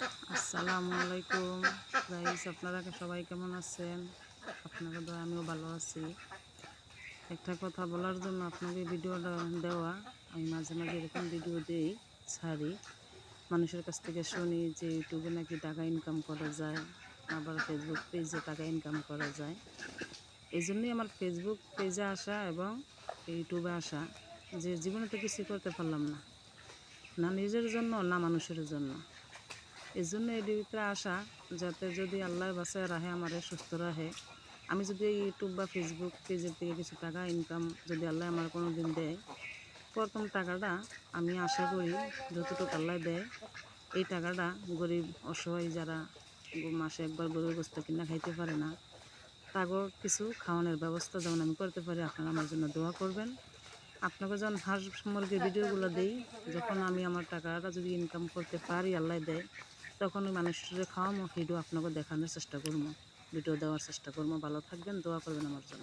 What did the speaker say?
আসসালামু আলাইকুম গাইস, আপনারা সবাই কেমন আছেন? আপনারা দয়া আমিও ভালো আছি। একটা কথা বলার জন্য আপনাকে ভিডিওটা দেওয়া। আমি মাঝে মাঝে এরকম ভিডিও দেই, ছাড়ি, মানুষের কাছ থেকে শুনি যে ইউটিউবে নাকি টাকা ইনকাম করা যায়, আবার ফেসবুক পেজে টাকা ইনকাম করা যায়। এই জন্যই আমার ফেসবুক পেজে আসা এবং ইউটিউবে আসা, যে জীবনে তো কিছু করতে পারলাম না, না নিজের জন্য না মানুষের জন্য। এজন্য এর ভিতরে আসা, যাতে যদি আল্লাহর বাসায় রাহে, আমারে সুস্থ রাহে, আমি যদি এই ইউটিউব বা ফেসবুক পেজের থেকে কিছু টাকা ইনকাম যদি আল্লাহ আমার কোনো দিন দেয়, প্রথম টাকাটা আমি আশা করি যতটুকু আল্লাহ দেয়, এই টাকাটা গরিব অসহায় যারা মাসে একবার গরুর গোস্ত কিনা খাইতে পারে না, তাগো কিছু খাওয়ানোর ব্যবস্থা যেমন আমি করতে পারি। আপনারা আমার জন্য দোয়া করবেন। আপনাকে যখন হাঁস মুরগির ভিডিওগুলো দেই, যখন আমি আমার টাকাটা যদি ইনকাম করতে পারি, আল্লাহ দেয়, তখন ওই মানুষের খাওয়ামো, ভিডিও আপনাকে দেখানোর চেষ্টা করবো, ভিডিও দেওয়ার চেষ্টা করবো। ভালো থাকবেন, দোয়া করবেন আমার জন্য।